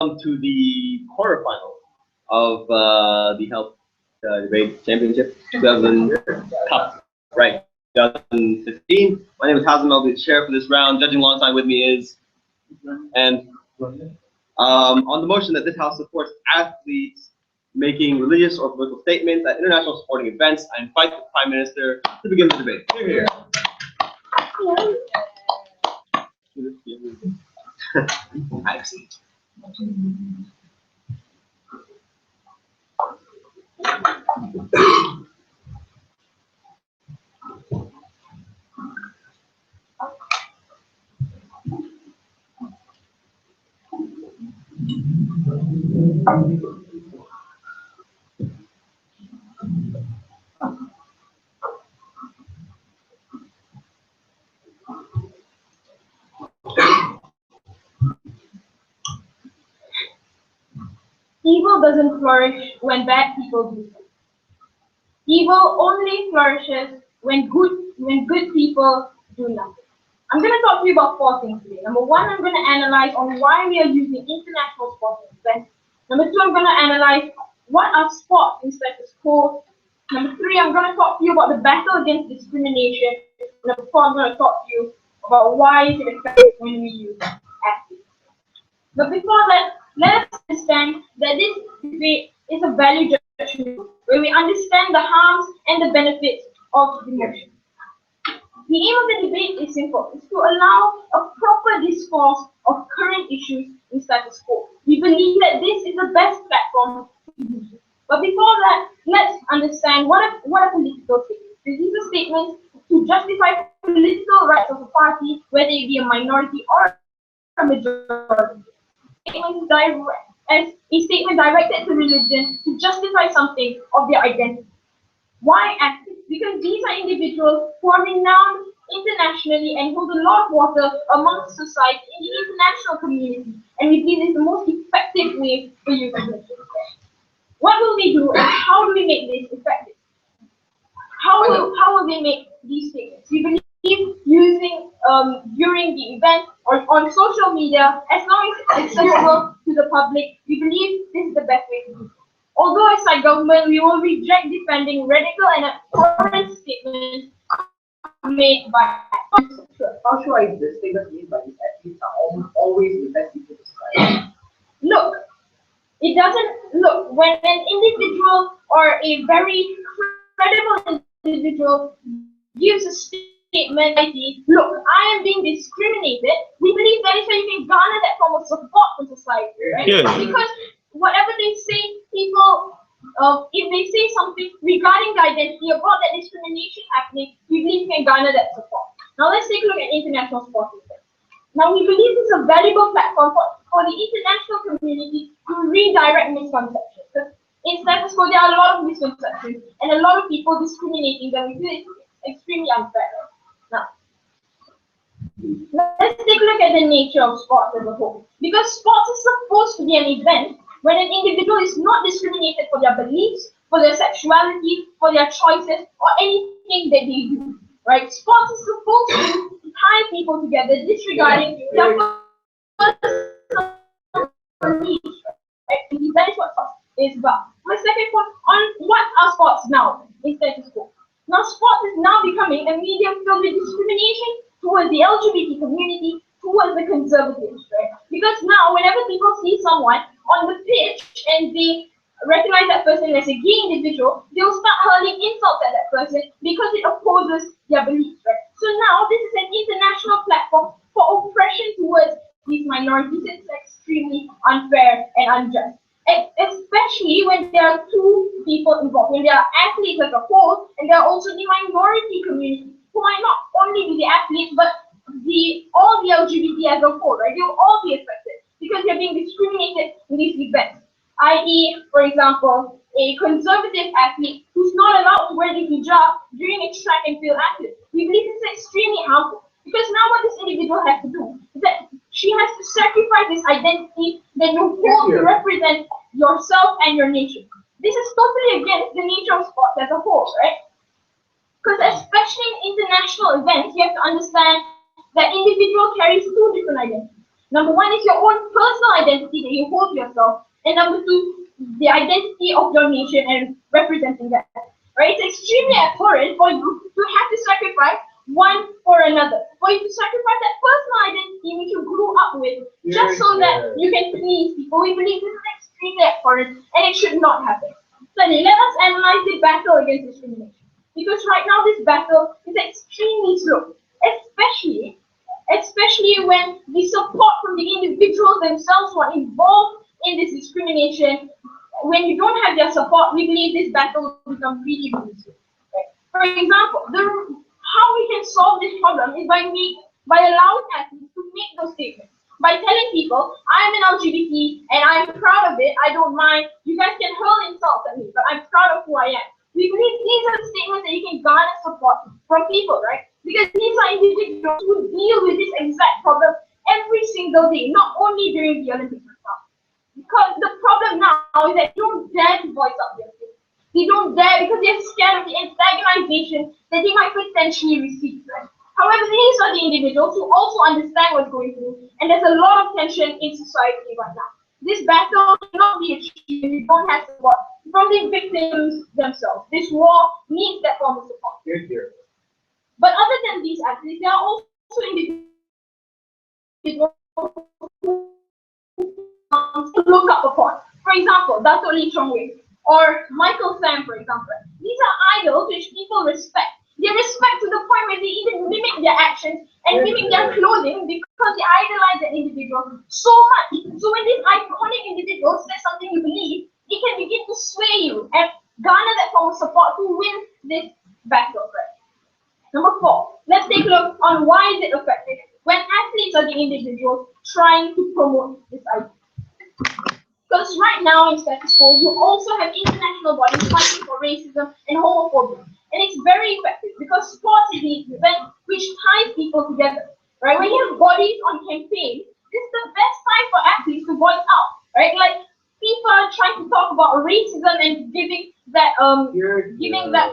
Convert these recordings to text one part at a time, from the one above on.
To the quarterfinals of the Health Debate Championship 2000 Cup, right? 2015. My name is Hazem. I'll be the chair for this round. Judging alongside with me is, and on the motion that this House supports athletes making religious or political statements at international sporting events, I invite the Prime Minister to begin the debate. Here. Evil doesn't flourish when bad people do. Evil only flourishes when good people do nothing. I'm going to talk to you about 4 things today. Number 1, I'm going to analyze on why we are using international sporting events. Number 2, I'm going to analyze what are sports in status quo. Number 3, I'm going to talk to you about the battle against discrimination. Number 4, I'm going to talk to you about why is it effective when we use athletes. But before that, let us understand that this debate is a value judgment where we understand the harms and the benefits of the motion. The aim of the debate is simple. It's to allow a proper discourse of current issues in status quo. We believe that this is the best platform to do so. But before that, let's understand what are political statements. These are statements to justify political rights of a party, whether it be a minority or a majority. As a statement directed to religion to justify something of their identity. Why athletes? Because these are individuals who are renowned internationally and hold a lot of water amongst society in the international community, and we believe this is the most effective way for using religion. What will we do, and how do we make this effective? How will they make these statements? We believe using during the event or on social media, as long as it's accessible to the public, we believe this is the best way to do it. Although as a government, we will reject defending radical and abhorrent statements made by How sure is the statements made by these athletes are always the best people to society? Look, it doesn't look when an individual or a very credible individual gives a statement like this, look, I am being discriminated, we believe that is how you can garner that form of support from society, right? Yeah. Because whatever they say, people, if they say something regarding the identity about that discrimination happening, we believe we can garner that support. Now let's take a look at international sports events. Now we believe this is a valuable platform for the international community to redirect misconceptions. Because in status quo, there are a lot of misconceptions and a lot of people discriminating them. We feel it's extremely unfair. Now, let's take a look at the nature of sports as a whole. Because sports is supposed to be an event when an individual is not discriminated for their beliefs, for their sexuality, for their choices, or anything that they do. Right? Sports is supposed to tie people together, disregarding their personal beliefs. Right? That is what sports is about. My second point on what are sports now in status quo. Now, sports is now becoming a medium filled with discrimination towards the LGBT community, towards the conservatives, right? Because now, whenever people see someone on the pitch and they recognize that person as a gay individual, they'll start hurling insults at that person because it opposes their beliefs, right? So now, this is an international platform for oppression towards these minorities. It's extremely unfair and unjust. Especially when there are 2 people involved, when there are athletes as a whole, and there are also the minority community, who might not only be the athletes, but all the LGBT as a whole, right? They will all be affected because they're being discriminated in these events. I.e., for example, a conservative athlete who's not allowed to wear the hijab during a track and field athlete. We believe this is extremely harmful because now what this individual has to do is that she has to sacrifice this identity that you hold to represent yourself and your nation. This is totally against the nature of sports as a whole, right? Because especially in international events, you have to understand that individual carries 2 different identities. Number one is your own personal identity that you hold yourself, and number two, the identity of your nation and representing that. Right? It's extremely abhorrent for you to have to sacrifice one for another, for you to sacrifice that personal identity which you grew up with, just so that you can please people. We believe this is extremely abhorrent, and it should not happen. So let us analyze the battle against discrimination. Because right now this battle is extremely slow, especially when the support from the individuals themselves who are involved in this discrimination, when you don't have their support, we believe this battle will become really, really slow. For example, how we can solve this problem is by allowing athletes to make those statements. By telling people, I'm an LGBT and I'm proud of it, I don't mind, you guys can hurl insults at me, but I'm proud of who I am. We believe these are the statements that you can garner support from people, right? Because these are individuals who deal with this exact problem every single day, not only during the Olympics themselves. Because the problem now is that they don't dare to voice out their feelings. They don't dare because they're scared of the antagonization that they might potentially receive. Right? However, these are the individuals who also understand what's going through, and there's a lot of tension in society right now. This battle cannot be achieved if you don't have support from the victims themselves. This war needs that form of support. Here. But other than these athletes, there are also individuals to look up upon. For example, Dato Lee Chong Wei or Michael Sam, for example. These are idols which people respect. They respect to the point where they even mimic their actions and mimic their clothing because they idolize that individual so much. So when this iconic individual says something you believe, it can begin to sway you and garner that form of support to win this battle. Right? Number four, let's take a look on why is it effective when athletes are the individuals trying to promote this idea. Because right now in status quo, you also have international bodies fighting for racism and homophobia. And it's very effective because sports is the event which ties people together. Right? When you have bodies on campaign, this is the best time for athletes to voice out. Right? Like people are trying to talk about racism and giving that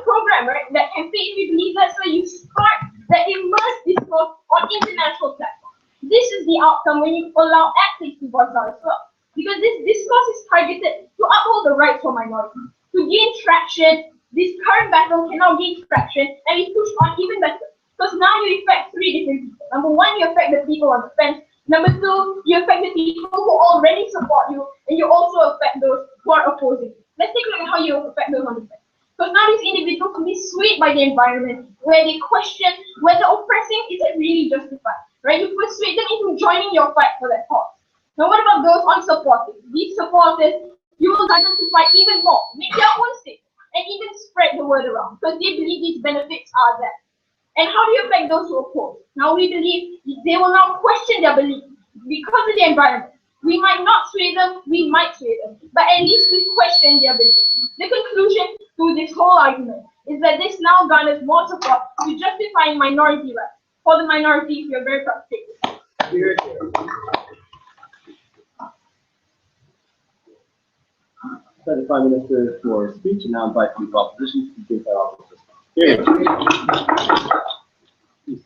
program, right? That campaign, we believe that's where you start that immerse discourse on international platforms. This is the outcome when you allow athletes to voice out as well. Because this discourse is targeted to uphold the rights for minorities. To gain traction, this current battle can now gain traction and be pushed on even better. Because now you affect three different people. Number one, you affect the people on the fence. Number two, you affect the people who already support you, and you also affect those who are opposing you. Let's take a look at how you affect those on the fence. Because now these individuals can be swayed by the environment, where they question whether oppressing is it really justified. Right? You persuade them into joining your fight for that cause. Now what about those unsupported? These supporters, you will guide them to fight even more, make their own statement, and even spread the word around, because they believe these benefits are there. And how do you affect those who oppose? Now we believe they will now question their belief because of the environment. We might not sway them, we might sway them, but at least we question their belief. The conclusion to this whole argument is that this now garners more support to justifying minority rights. For the minorities, we are very proud to take this. The Prime Minister for speech, and now invite the opposition to give their opposition. Here. Please.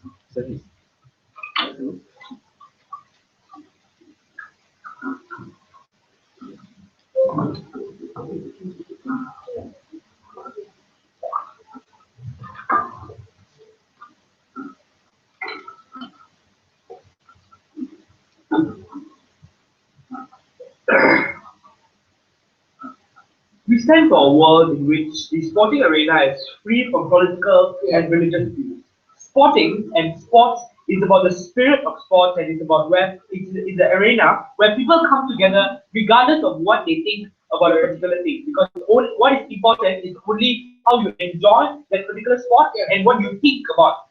We stand for a world in which the sporting arena is free from political and religious views. Sporting and sports is about the spirit of sports, and it's about where it's the arena where people come together regardless of what they think about a particular thing. Because what is important is only how you enjoy that particular sport and what you think about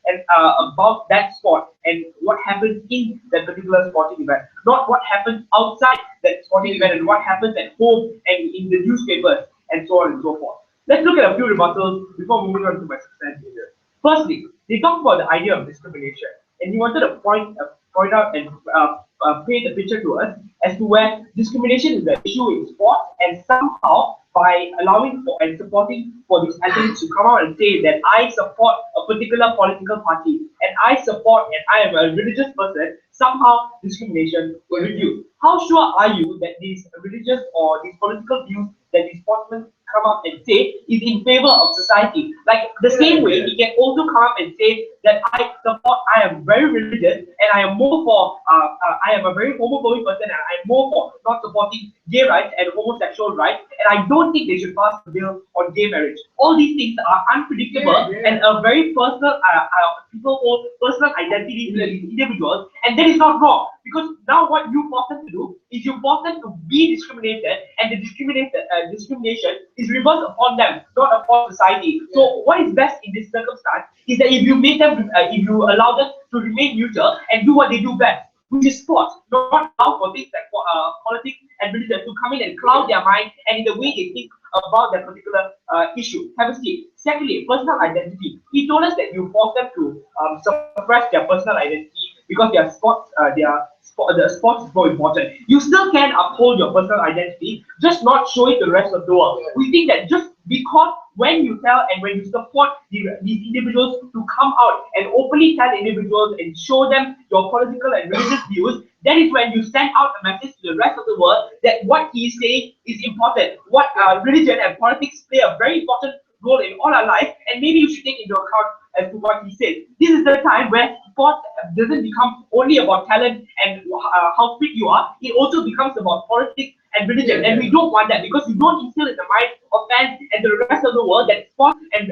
that sport and what happens in that particular sporting event, not what happens outside that sporting event and what happens at home and in the newspapers and so on and so forth. Let's look at a few rebuttals before moving on to my substantive here. Firstly, they talk about the idea of discrimination, and he wanted to point out and paint a picture to us as to where discrimination is the issue in sports, and somehow by allowing for and supporting for these athletes to come out and say that I support a particular political party and I support and I am a religious person, somehow discrimination will reduce. How sure are you that these religious or these political views that these sportsmen come up and say is in favor of society? Like the same way, he can also come up and say that I am very religious and I am more for, I am a very homophobic person and I am more for not supporting gay rights and homosexual rights, and I don't think they should pass a bill on gay marriage. All these things are unpredictable and a very personal, people hold personal identity in these individuals, and that is not wrong, because now what you force them to do is you force them to be discriminated, and the discrimination is reversed upon them, not upon society. So what is best in this circumstance is that if you make them, if you allow them to remain neutral and do what they do best, which is sports, not allow for things like politics and religion to come in and cloud their mind and in the way they think about that particular issue. Have a seat. Secondly, personal identity. He told us that you force them to suppress their personal identity because their sports, the sports is more important. You still can uphold your personal identity, just not show it to the rest of the world. We think that just because when you tell and when you support these individuals to come out and openly tell individuals and show them your political and religious views, that is when you send out a message to the rest of the world that what he is saying is important. What religion and politics play a very important role in all our life, and maybe you should take into account as to what he says. This is the time where sports doesn't become only about talent and how fit you are. It also becomes about politics and religion, and we don't want that, because we don't instill in the mind of fans and the rest of the world that sport and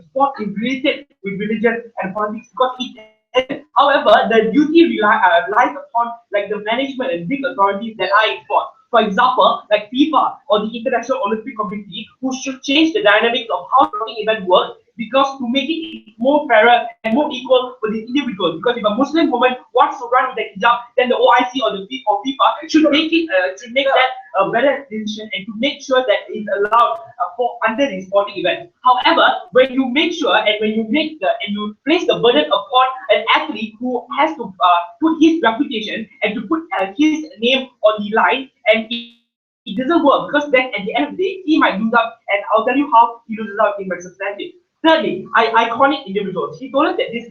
sport is related with religion and politics, because it isn't. However, the duty lies upon like the management and big authorities that are in sport. For example, like FIFA or the International Olympic Committee, who should change the dynamics of how sporting event works, because to make it more fairer and more equal for the individuals. Because if a Muslim woman wants to run with the hijab, then the OIC or the FIFA should make that a better decision and to make sure that it's allowed for under the sporting event. However, when you make sure and when you make you place the burden upon an athlete who has to put his reputation and to put his name on the line, and it doesn't work, because then at the end of the day he might lose out, and I'll tell you how he loses out in my substantive. Thirdly, iconic individuals. He told us that these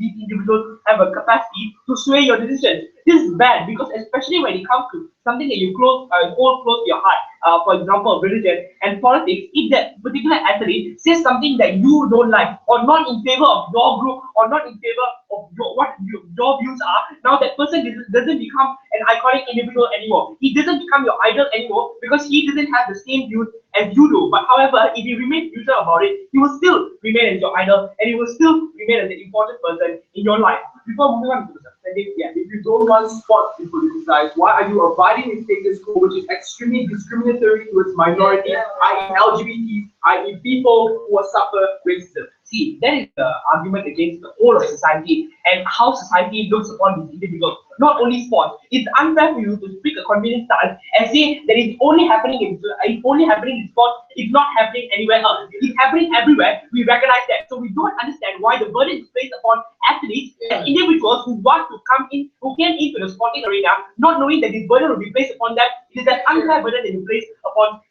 individuals have a capacity to sway your decisions. This is bad, because especially when it comes to something that you hold close to your heart, for example, religion and politics, if that particular athlete says something that you don't like, or not in favor of your group, or not in favor of what your views are, now that person doesn't become an iconic individual anymore. He doesn't become your idol anymore, because he doesn't have the same views as you do. But however, if you remain neutral about it, he will still remain as your idol, and he will still remain as an important person in your life. Before moving on to the substantive, If you don't want sports to politicize, why are you abiding in status quo, which is extremely discriminatory towards minorities, i.e. LGBTs, i.e. people who suffer racism? See, that is the argument against the whole of society and how society looks upon these individuals. Not only sports. It's unfair for you to speak a convenient stance and say that it's only happening in sports. It's not happening anywhere else. It's happening everywhere. We recognize that. So we don't understand why the burden is placed upon athletes and individuals who want to come in, who came into the sporting arena, not knowing that this burden will be placed upon them. It is an unfair burden that is placed upon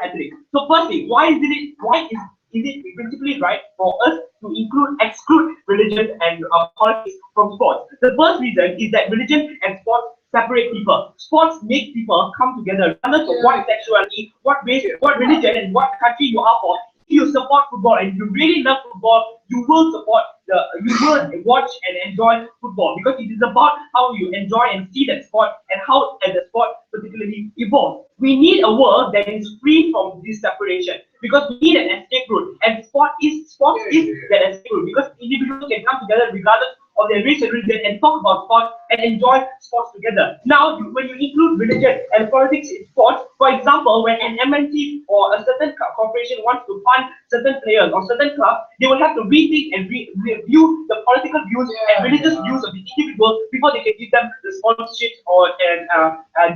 athletes. So firstly, why is it principally right for us to exclude religion and politics from sports? The first reason is that religion and sports separate people. Sports make people come together, regardless of what sexuality, what race, what religion, and what country you are for. If you support football and you really love football, you will watch and enjoy football, because it is about how you enjoy and see that sport and how the sport particularly evolves. We need a world that is free from this separation, because we need an escape route, and sport is that escape route, because individuals can come together regardless of their race and religion and talk about sports and enjoy sports together. Now, when you include religion and politics in sports, for example, when an MNC or a certain corporation wants to fund certain players or certain clubs, they will have to rethink and review the political views and religious views of the individuals before they can give them the sponsorships or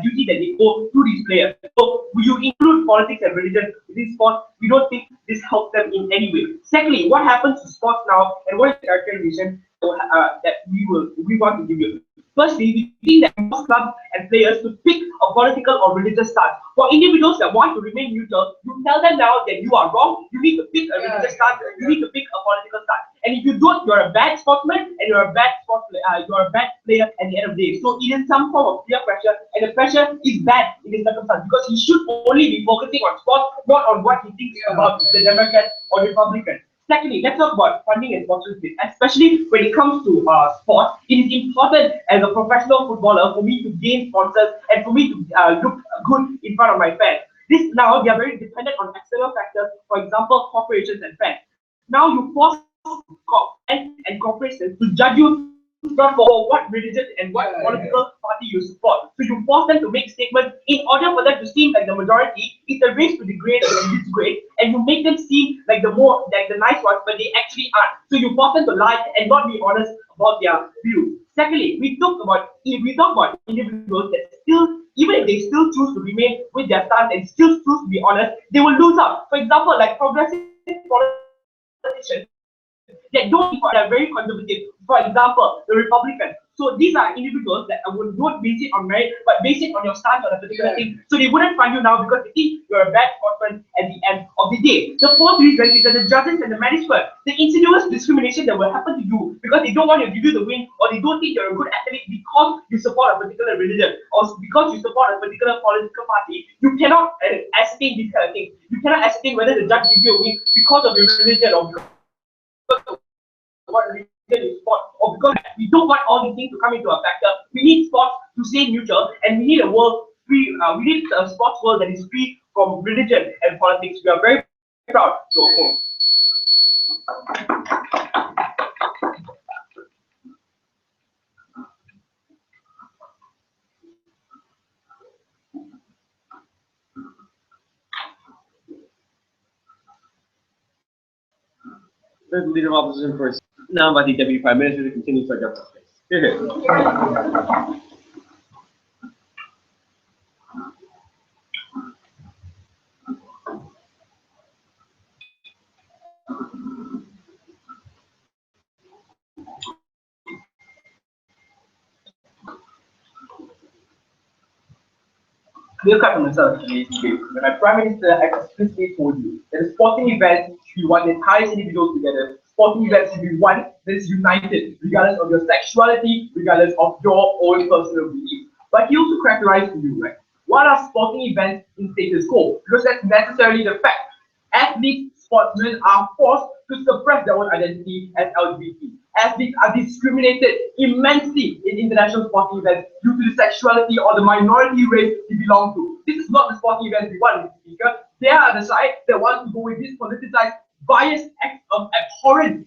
duty that they owe to these players. So, when you include politics and religion within sports, we don't think this helps them in any way. Secondly, what happens to sports now, and what is the characterization that we want to give you? Firstly, we think that most clubs and players to pick a political or religious stance. For individuals that want to remain neutral, you tell them now that you are wrong, you need to pick a religious stance, you need to pick a political stance. And if you don't, you're a bad sportsman and you're a bad you're a bad player at the end of the day. So it is some form of peer pressure, and the pressure is bad in this circumstance because he should only be focusing on sports, not on what he thinks about the Democrats or Republicans. Secondly, let's talk about funding and sponsorship, especially when it comes to sports. It is important as a professional footballer for me to gain sponsors and for me to look good in front of my fans. This now, they are very dependent on external factors, for example, corporations and fans. Now you force and corporations to judge you not for what religion and what political party you support. So you force them to make statements in order for them to seem like the majority. It's a race to degrade and disgrade, and you make them seem like the nice ones, but they actually aren't. So you force them to lie and not be honest about their views. Secondly, we talk about individuals that still, even if they still choose to remain with their stance and still choose to be honest, they will lose out. For example, like progressive politicians that don't are very conservative. For example, the Republicans. So these are individuals that would not base it on merit, but base it on your stance on a particular thing. So they wouldn't fund you now because they think you're a bad sportsman at the end of the day. The fourth reason is that the judges and the management, the insidious discrimination that will happen to you because they don't want to give you the win, or they don't think you're a good athlete because you support a particular religion or because you support a particular political party. You cannot ascertain these kind of things. You cannot ascertain whether the judge gives you a win because of your religion or because what religion you support, or because we don't want all these things to come into a factor. We need sports to stay neutral, and we need a world free. We need a sports world that is free from religion and politics. We are very proud to oppose. The leader of opposition first. Now, by the Deputy Prime Minister to continue to address the space. Here. Clear cut from myself today. When my Prime Minister explicitly told you that a sporting event should be one that ties individuals together, sporting events should be one that is united, regardless of your sexuality, regardless of your own personal beliefs. But he also characterized to you, right? What are sporting events in status quo? Because that's necessarily the fact. Athletes, sportsmen are forced to suppress their own identity as LGBT. Athletes are discriminated immensely in international sporting events due to the sexuality or the minority race they belong to. This is not the sporting event we want, Mr. Speaker. They are the side that want to go with this politicized, biased act of abhorrent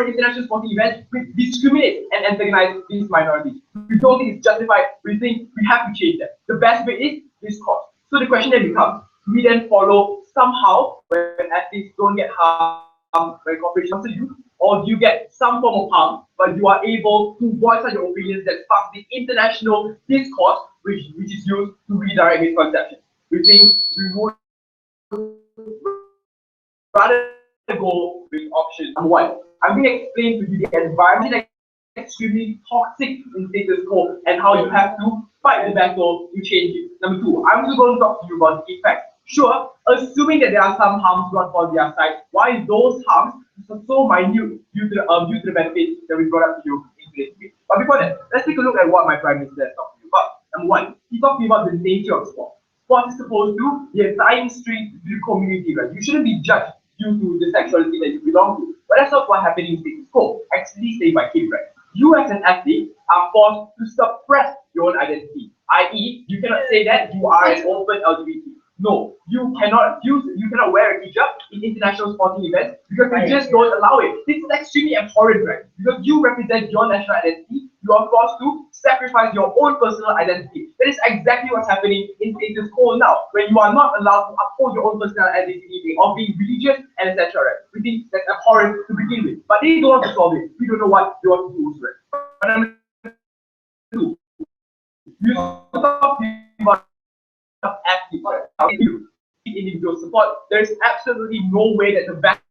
international sporting events which discriminate and antagonize these minorities. We don't think it's justified. We think we have to change that. The best way is this cause. So the question then becomes, do we then follow somehow when athletes don't get harmed when corporations sponsor you, or do you get some form of harm, but you are able to voice out your opinions that spark the international discourse, which is used to redirect misconceptions? We think we would rather go with option number one. I'm going to explain to you the environment extremely toxic in status quo and how you have to fight the battle to change it. Number two, I'm also going to talk to you about the effects. Sure, assuming that there are some harms brought on their side, why those harms are so minute due to the benefits that we brought up to you in today's video. But before that, let's take a look at what my Prime Minister has talked to you about. Number one, he talked to you about the nature of sport. Sport is supposed to be a tying string to the community, right? You shouldn't be judged due to the sexuality that you belong to. But that's not what happened in status quo. Actually, say by him, right? You as an athlete are forced to suppress your own identity. I.e., you cannot say that you are an open LGBT. No, you cannot wear a hijab in international sporting events because they just don't allow it. This is extremely abhorrent, right? Because you represent your national identity, you are forced to sacrifice your own personal identity. That is exactly what's happening in status quo now, when you are not allowed to uphold your own personal identity of being religious and etc. Right? We think that's abhorrent to begin with, but they don't want to solve it. We don't know what they want to do with it. But number two, you talk about athletes, individual support. There is absolutely no way that the battle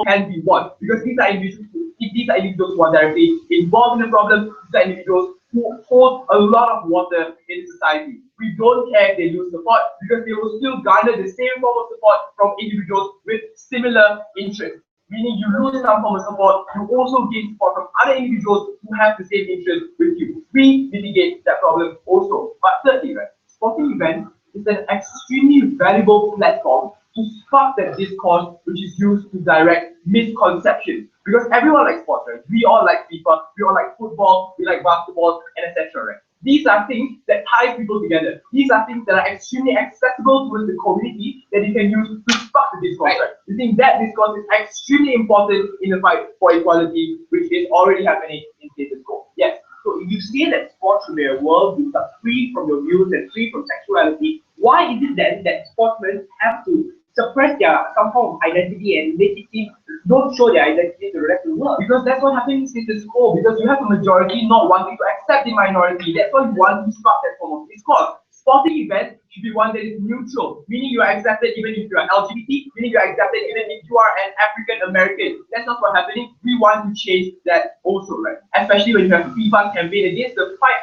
can be won because these are individuals who are directly involved in the problem. These are individuals who hold a lot of water in society. We don't care if they lose support because they will still garner the same form of support from individuals with similar interests. Meaning you lose some form of support, you also gain support from other individuals who have the same interest with you. We mitigate that problem also. But thirdly, right, sporting events is an extremely valuable platform to spark that discourse which is used to direct misconceptions. Because everyone likes sports, right? We all like FIFA, we all like football, we like basketball, and etc. Right? These are things that tie people together. These are things that are extremely accessible to the community that you can use to spark the discourse. Right? We think that discourse is extremely important in the fight for equality, which is already happening in status quo. Yes. So if you say that sports should be a world which are free from your views and free from sexuality, why is it then that sportsmen have to suppress their some form of identity and make it seem don't show their identity to the rest of the world? Because that's what happens in status quo, because you have a majority not wanting to accept the minority. That's why you want to spark that form of discourse. Sporting events should be one that is neutral, meaning you are accepted even if you are LGBT, meaning you are accepted even if you are an African American. That's not what's happening. We want to change that also, right? Especially when you have FIFA campaign against the fight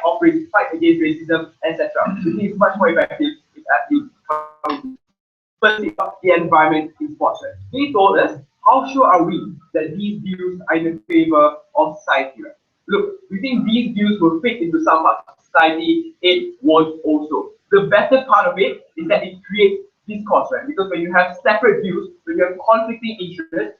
against racism, etc. We think it's much more effective if athletes come firstly the environment in sports. Right? They told us, how sure are we that these views are in favor of society? Right? Look, we think these views will fit into some parts of society, it won't also. The better part of it is that it creates discourse, right? Because when you have separate views, when you have conflicting interests,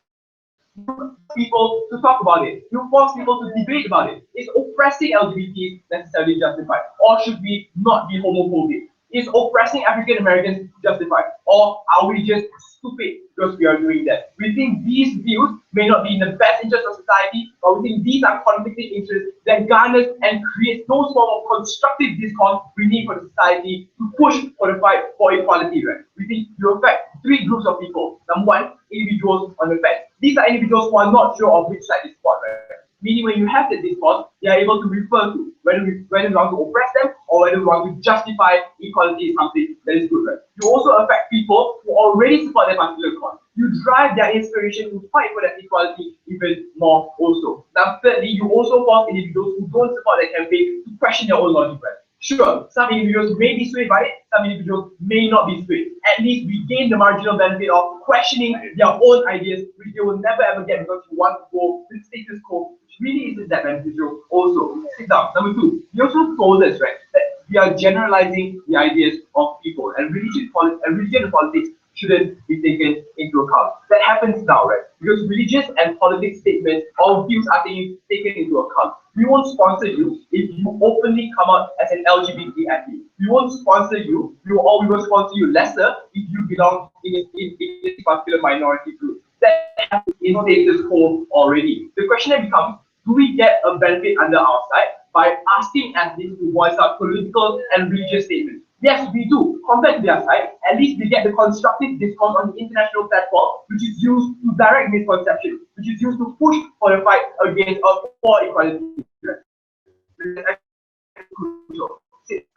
you force people to talk about it. You force people to debate about it. Is oppressing LGBT necessarily justified? Or should we not be homophobic? Is oppressing African Americans justified? Or are we just stupid because we are doing that? We think these views may not be in the best interest of society, but we think these are conflicting interests that garners and creates those form of constructive discourse we need for the society to push for the fight for equality. Right? We think you affect three groups of people. Number one, individuals on the fence. These are individuals who are not sure of which side is what, right? Meaning when you have the discourse, they are able to refer to whether we want to oppress them or whether we want to justify equality is something that is good. Right? You also affect people who already support that particular cause. You drive their inspiration to fight for that equality even more also. Now thirdly, you also force individuals who don't support that campaign to question their own logic. Right? Sure, some individuals may be swayed by it, some individuals may not be swayed. At least we gain the marginal benefit of questioning their own ideas, which they will never ever get because you want to go with status quo, which really isn't that beneficial also. Now, number two, you also told us, right, that we are generalizing the ideas of people and religion and politics shouldn't be taken into account. That happens now, right? Because religious and politics statements or views are taken into account. We won't sponsor you if you openly come out as an LGBT athlete. We won't sponsor you, we will sponsor you lesser if you belong in this particular minority group. That happens in status quo already. The question then becomes, do we get a benefit under our side by asking athletes to voice out political and religious statements? Yes, we do. Compared to their side, at least we get the constructive discourse on the international platform, which is used to direct misconception, which is used to push for the fight against for equality.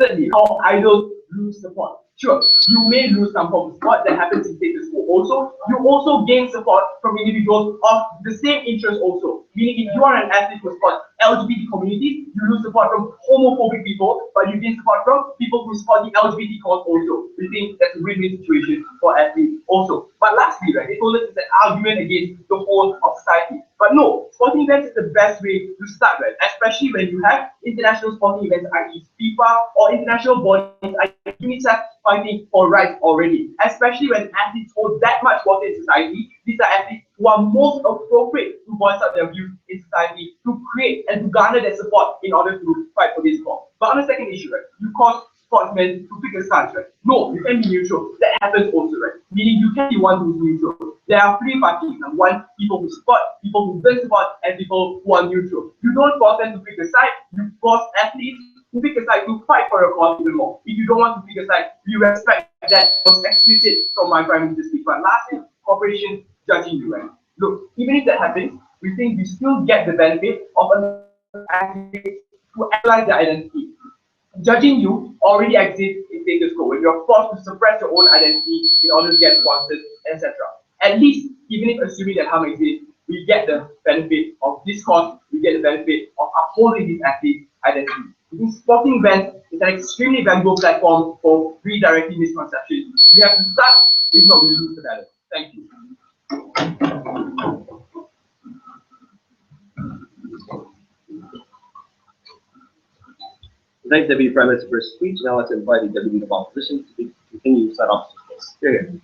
Certainly, how idols lose support. Sure, you may lose some form of support that happens in status quo. Also, you also gain support from individuals of the same interest also. Meaning, if you are an athlete who supports LGBT communities, you lose support from homophobic people, but you gain support from people who support the LGBT cause also. We think that's a win-win situation for athletes also. But lastly, right, they told us it's an argument against the whole of society. But no, sporting events is the best way to start, right? Especially when you have international sporting events, i.e. FIFA or international bodies, i.e. UNICEF, fighting for rights already. Especially when athletes hold that much water in society, these are athletes who are most appropriate to voice out their views in society, to create and to garner their support in order to fight for this cause. But on the second issue, right, you cause sportsmen to pick a stance, right? No, you can be neutral. That happens also, right? Meaning you can be one who's neutral. There are three parties. Number one, people who support, people who don't support, and people who are neutral. You don't force them to pick a side. You force athletes to pick a side to fight for a cause even more. If you don't want to pick a side, we respect that. Was explicit from my prime minister speech. But lastly, corporations judging you, right? Look, even if that happens, we think we still get the benefit of an athlete to analyze their identity. Judging you already exists in status quo when you're forced to suppress your own identity in order to get sponsored, etc. At least, even if assuming that harm exists, we get the benefit of discourse, we get the benefit of upholding these athletes' identity. I think sporting events is an extremely valuable platform for redirecting misconceptions. We have to start, if not, we lose the battle. Thank you. Thanks, Deputy Prime Minister, for his speech. Now let's invite the Deputy of Opposition to continue set off his case. Here.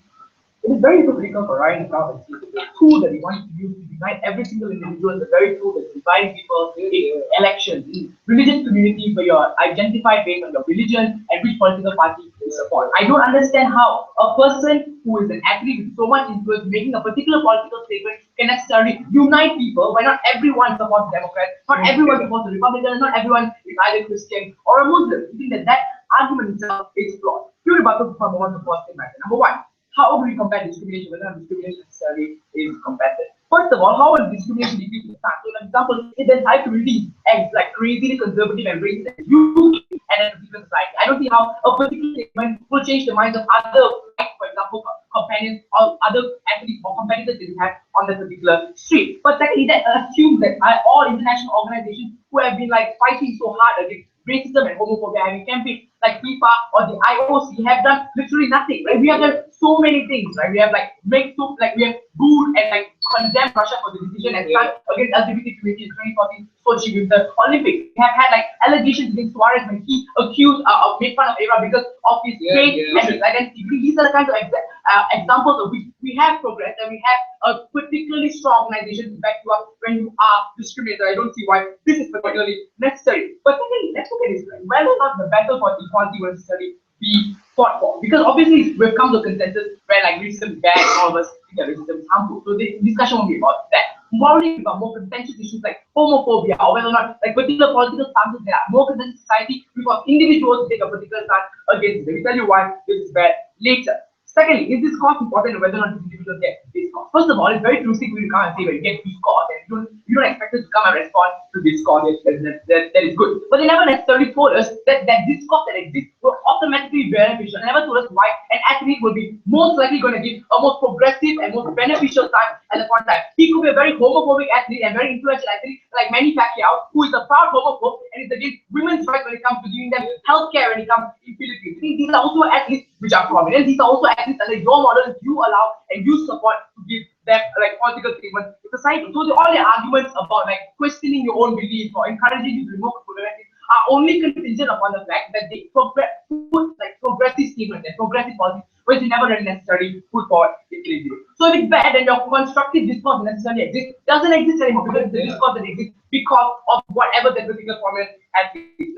It is very hypocritical for Ryan to come and say that the tool that he wants to use to unite every single individual is the very tool that's dividing people in elections, in religious communities where you're identified based on your religion and which political party you support. I don't understand how a person who is an athlete with so much influence making a particular political statement can necessarily unite people when not everyone supports Democrats, not everyone supports the Republicans, not everyone is either Christian or a Muslim. You think that that argument itself is flawed. Few rebuttals from one of the positive matter. Number one, how do we compare discrimination, whether discrimination necessarily is competitive? First of all, how will discrimination decrease in time? So, for example, if the entire community is like crazily conservative and racist as you and in a particular society, I don't see how a particular statement will change the minds of other, like, for example, companions or other athletes or competitors that we have on that particular street. But secondly, that assumes that all international organizations who have been like fighting so hard against racism and homophobia, having campaigns like FIFA or the IOC have done literally nothing. Right? We have done so many things. Right? We have like we have booed and like condemned Russia for the decision and stand against LGBT community in 2014 Sochi with the Olympics. We have had like allegations against Suarez when he accused made fun of Era because of his faith and his identity. These are the kinds of examples of which we have progress and we have a particularly strong organization to back you up when you are discriminated. I don't see why this is particularly necessary. But secondly, let's look at this. Whether or not the battle for equality will necessarily be fought for. Because obviously we've come to a consensus where like racism is bad and all of us think that racism is harmful. So the discussion won't be about that. Morally about more contentious issues like homophobia or whether or not like particular political stances that are more contentious in society because individuals take a particular stance against it. Let me tell you why this is bad later. Secondly, is this cause important or whether or not individuals get this cause? First of all, it's very crucial for you to come and say, well, you get this cause, and you don't expect us to come and respond to this cause. That is good. But they never necessarily told us that this cause that exists will automatically be beneficial. They never told us why an athlete will be most likely going to give a more progressive and more beneficial time at the point time. He could be a very homophobic athlete and very influential athlete like Manny Pacquiao, who is a proud homophobe and is against women's rights when it comes to giving them healthcare when it comes to Philippines. These are also athletes which are prominent. These are also athletes under your model you allow and you support to give them like political treatment in society. So all the arguments about like questioning your own beliefs or encouraging you to remove problematic are only contingent upon the fact that they put like progressive statements and progressive policies which you never really necessarily put forward in Philippines. So if it's bad and your constructive discourse necessarily exists, doesn't exist anymore because the discourse that exists because of whatever that particular prominent athlete.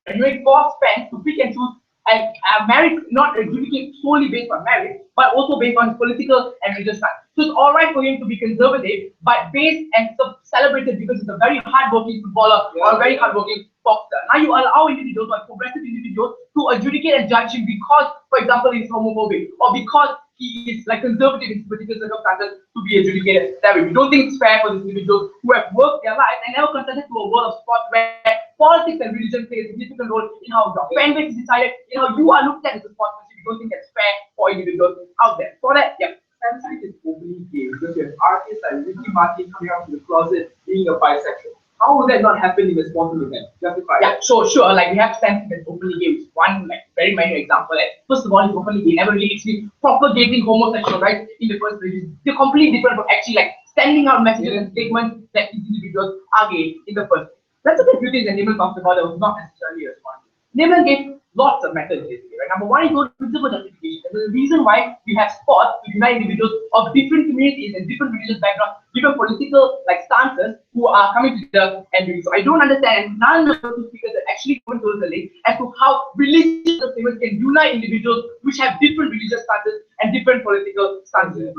And you force fans to pick and choose and marriage not adjudicate solely based on marriage, but also based on political and religious stance. So it's all right for him to be conservative, but based and celebrated because he's a very hardworking footballer or a very hardworking boxer. Now you allow individuals, like progressive individuals, to adjudicate and judge him because, for example, he's homophobic or because he is like conservative in particular circumstances to be adjudicated that way. We don't think it's fair for these individuals who have worked their life and never consented to a world of sports where politics and religion play a significant role in how your fan base is decided, in how you are looked at as a sportsman. We don't think that's fair for individuals out there. For that, yeah. Samsung is openly gay because you have artists like Ricky Martin coming out from the closet being a bisexual. How would that not happen in a sporting event? Justify. Yeah, sure. Like we have Sam that's openly gay, which is one like very minor example. Like, first of all, he's openly gay, never really actually propagating homosexual rights in the first place. They're completely different from actually like sending out messages and statements that these individuals are gay in the first place. Let's look at a few things that Neyman talked about that was not necessarily a response. Neyman gave lots of methods basically, right? Number one is principle justification. There's a reason why we have sports to unite individuals of different communities and different religious backgrounds, different political like stances who are coming together and doing so. I don't understand, and none of the speakers that actually come to the link as to how religious statements can unite individuals which have different religious stances and different political stances.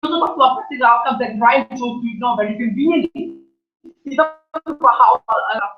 Also talk about practical outcomes that Brian chose to ignore very conveniently. He talked about how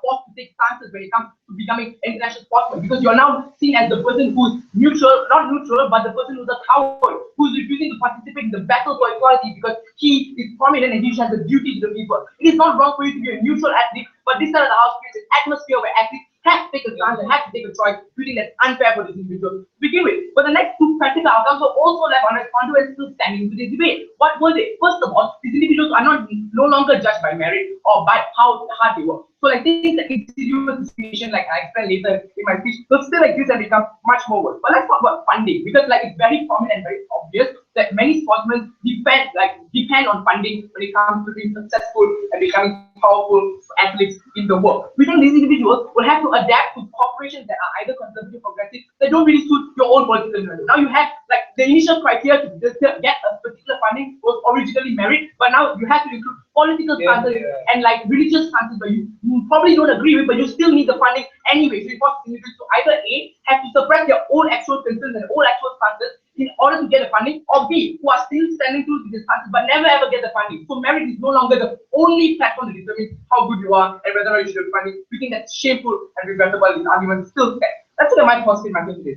forced to take stances when it comes to becoming international sportsman because you're now seen as the person who's neutral, not neutral, but the person who's a coward, who's refusing to participate in the battle for equality because he is prominent and he has a duty to the people. It is not wrong for you to be a neutral athlete, but this side of the house creates an atmosphere where athletes have to take a stance and have to take a choice. We think that's unfair for this individual to begin with. But the next two practical outcomes were also left unresponded and still standing into this debate. What was it? First of all, these individuals are no longer judged by merit or by how hard they work. So like things like insidious discrimination, like I explained later in my speech, will still exist and become much more worse. But let's talk about funding, because like it's very prominent and very obvious that many sportsmen depend on funding when it comes to being successful and becoming powerful athletes in the world. We think these individuals will have to adapt to corporations that are either conservative or progressive that don't really suit your own political agenda. Now you have like the initial criteria to get a particular funding was originally merit, but now you have to include political stances and like religious stances that you probably don't agree with, but you still need the funding anyway. So you force individuals to either A, have to suppress their own actual concerns and own actual stances in order to get the funding, or B, who are still standing true to these stances but never ever get the funding. So merit is no longer the only platform that determines how good you are and whether or not you should have funding. We think that's shameful and regrettable. This argument still stands. Let's look at my positive matter today.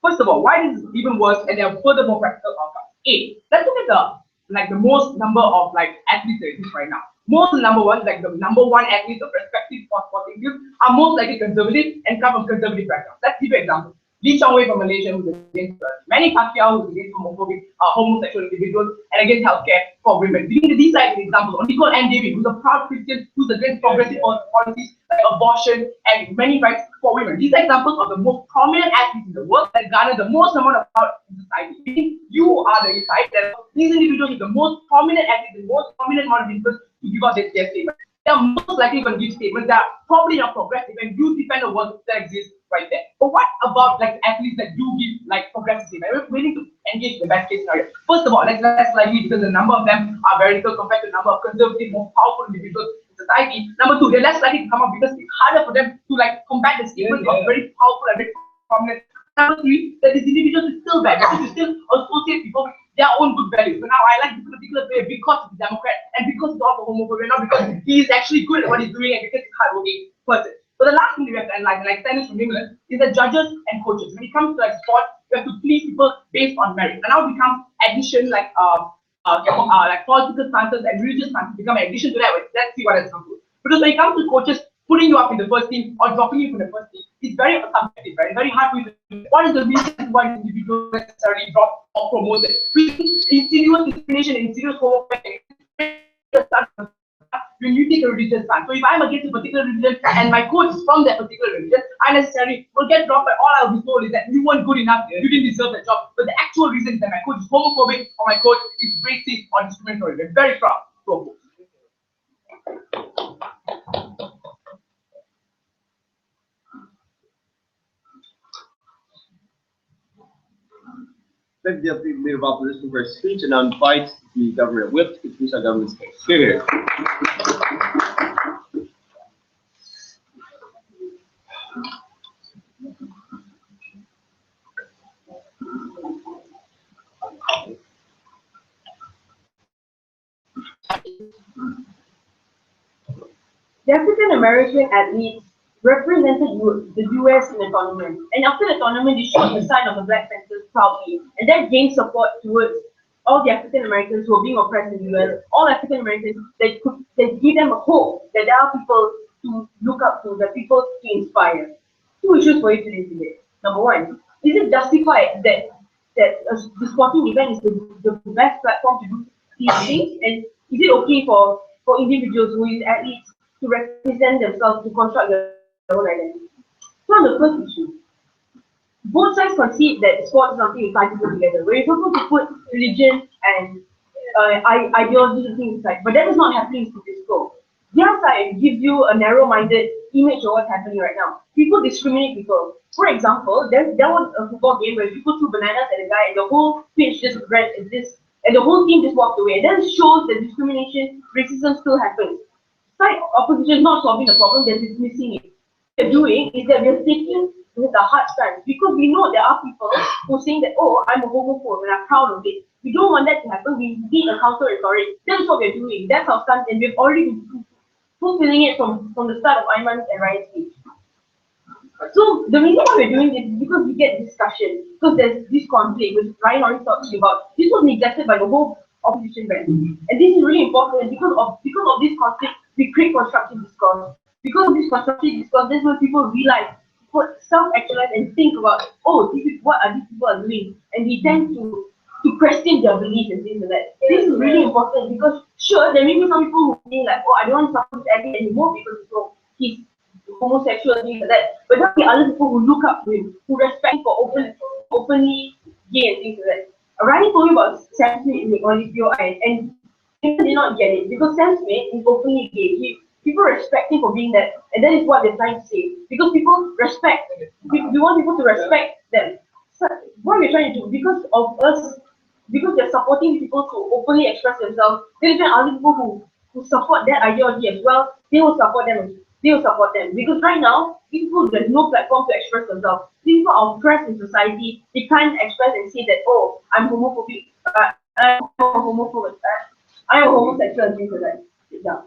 First of all, why is this even worse, and there are further more practical outcomes? A, let's look at the most number of like athletes that exist right now. Most number one, like the number one athletes of respective sporting fields are most likely conservative and come from conservative backgrounds. Let's give you an example. Lee Chong Wei from Malaysia, who's against Manny Pacquiao, who's against homosexual individuals and against healthcare for women. These are examples. Or Nicole Ann David, who's a proud Christian, who's against progressive policies like abortion and many rights for women. These are examples of the most prominent athletes in the world that garner the most amount of power in society. You are the side that these individuals with the most prominent athletes, the most prominent amount of influence to give out their statement. They are most likely going to give statements that are probably not progressive, and you depend on what that exists right there. But what about like athletes that do give like progressive statements? We're willing to engage in the best case scenario. First of all, that's less likely because the number of them are very little compared to the number of conservative, more powerful individuals in society. Number two, they're less likely to come up because it's harder for them to like combat the statements of very powerful and very prominent. Number three, that these individuals is still bad because you still associate people with their own good values. So now I like this particular player because he's a Democrat and because he's not a homophobe, not because he's actually good at what he's doing and because he's a hardworking person. So the last thing we have to analyze, like Stannis from England, is that judges and coaches. When it comes to like sport, you have to please people based on merit. And now it becomes addition like political stances and religious stances become an addition to that. Let's see what it's going to do. Because when it comes to coaches putting you up in the first team or dropping you from the first team, it's very subjective, right? It's very hard for you to what is the reason why individuals necessarily drop or promoted? Insidious discrimination, insidious homophobia. When you take a religious stand. So if I'm against a particular religion and my coach is from that particular religion, I necessarily will get dropped, but all I'll be told is that you weren't good enough, you didn't deserve the job. But the actual reason is that my coach is homophobic or my coach is racist or discriminatory. We're very proud to oppose. Thank the leader of opposition for his speech, and now invite the government whip to introduce our government's case. Here. The African American athletes represented the US in the tournament, and after the tournament, they showed the sign of the Black Panthers proudly, and that gained support towards all the African Americans who are being oppressed in the US, all African Americans that give them a hope that there are people to look up to, that people to inspire. Two issues for you today. Number one, is it justified that the sporting event is the best platform to do these things, and is it okay for individuals who is athletes to represent themselves, to construct their own identity? So on the first issue, both sides concede that sport is something you tie people together. We're supposed to put religion and ideology and things aside, but that is not happening in this quo. Their side gives you a narrow-minded image of what's happening right now. People discriminate people. For example, there was a football game where people threw bananas at a guy and the whole pitch just ran this, and the whole team just walked away. And that shows that discrimination, racism still happens. Side opposition is not solving the problem, they're dismissing it. What they're doing is that we're taking with a hard stance because we know there are people who are saying that, oh, I'm a homophobe and I'm proud of it. We don't want that to happen. We need a counter rhetoric. That's what we're doing. That's our stance, and we've already been fulfilling it from the start of Ayman's and Ryan's speech. So the reason why we're doing this is because we get discussion, because there's this conflict which Ryan already talked to you about. This was neglected by the whole opposition branch. And this is really important because of this conflict, we create constructive discourse. Because of this constructive discourse, that's when people realize, self-actualize and think about, oh, this is what these people are doing, and we tend to question their beliefs and things like that. This is really important because sure, there may be some people who think like, oh, I don't want to support this athlete anymore because it's wrong. he's homosexual and things like that. But there will be other people who look up to him, who respect him for openly gay and things like that. Ryan told you about Sam Smith on his POI, and people did not get it because Sam Smith is openly gay. People respect him for being that, and that is what they're trying to say. Because people respect, we want people to respect them. So what we're trying to do, because of us, because they're supporting people to openly express themselves, then other people who support that ideology as well, they will support them. They will support them. Because right now, people, there's no platform to express themselves. People are oppressed in society. They can't express and say that, oh, I'm homophobic, I'm a homophobic, I'm a homosexual and things like that. Yeah.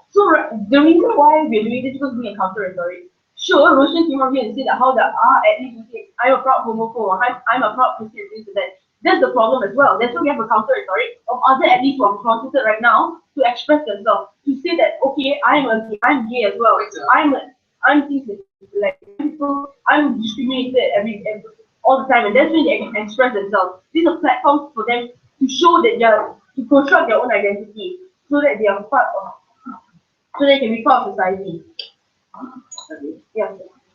So the reason why we're doing this is because we encounter rhetoric. Sure, Roshan came out here and said that how there are at least we say, I'm a proud homophobe, I'm a proud Christian, things like that. That's the problem as well. That's why we have a counter rhetoric of other athletes who are closeted right now to express themselves, to say that okay, I'm gay as well. I'm things like people, I'm discriminated all the time, and that's when they can express themselves. This is a platform for them to show that they are to construct their own identity, so that they are part of, so they can be part of society. Yeah.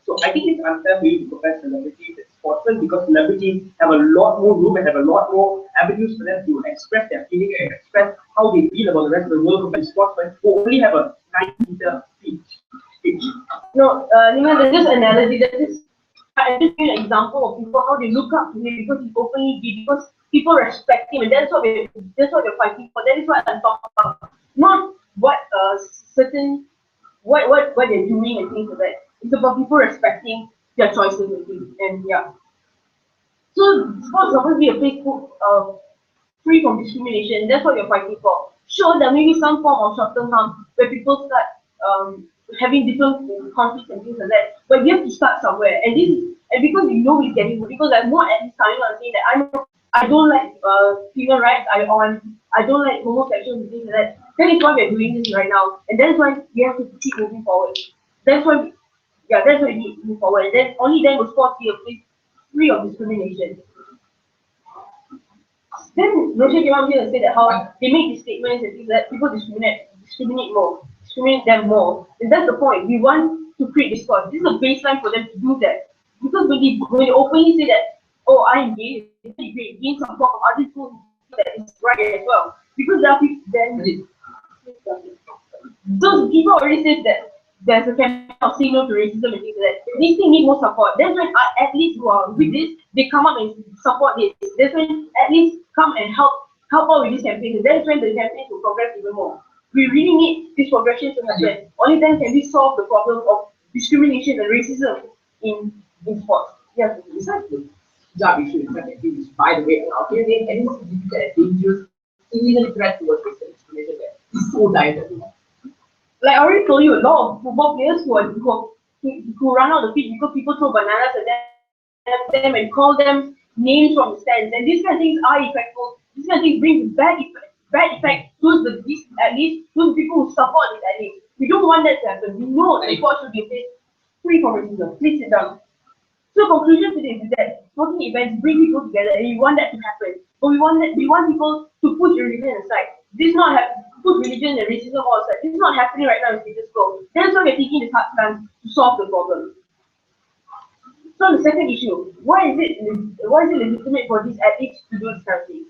So I think it's unfair for you to compare celebrities and sportsmen because celebrities have a lot more room and have a lot more avenues for them to express their feeling and express how they feel about the rest of the world compared to sportsmen who only have a 9-meter speech. No, there's this analogy, I'm just giving an example of people how they look up to him because he's openly gay, because people respect him, and that's what they're fighting for. That is what I'm talking about. Not what what they're doing and things like that. It's about people respecting their choices and things. And yeah. So sports is supposed to be a place free from discrimination. That's what you're fighting for. Sure, there may be some form of short-term harm where people start having different conflicts and things like that. But we have to start somewhere. And because we know it's getting good, because there's more athletes coming out and saying that I don't like female rights, I don't like homosexuals and things like that. That is why we're doing this right now. And that's why we have to keep moving forward. That's why we need to move forward. And then only then will sports be a place free of discrimination. Then Roshan came out here and said that how they make these statements and things that people discriminate them more. And that's the point. We want to create discourse. This is a baseline for them to do that. Because when they openly say that, oh, I'm gay, they gain support from other people that is right as well. Because there are people then those people already said that there's a campaign of saying no to racism and things like that. These things need more support. That's when athletes who are with this, they come up and support this. That's when athletes come and help out with this campaign. And that's when the campaign will progress even more. We really need this progression to happen. Only then can we solve the problem of discrimination and racism in sports. Yes, exactly. job issue in fact, is, by the way, out here, any significant dangerous illegal threat towards racial discrimination there is so dire. Like I already told you, a lot of football players who run out the pitch because people throw bananas at them and call them names from the stands. And these kind of things are effective. These kind of things bring bad effect towards at least those people who support these athletes. We don't want that to happen. We know the sport should be a place free from racism. Please sit down. So conclusion to this is that sporting events bring people together, and we want that to happen. But we want people to push religion aside. This is not put religion and racism all aside. This is not happening right now in status quo. That's why we're taking this hard stance to solve the problem. So the second issue, why is it legitimate for these athletes to do this kind of thing?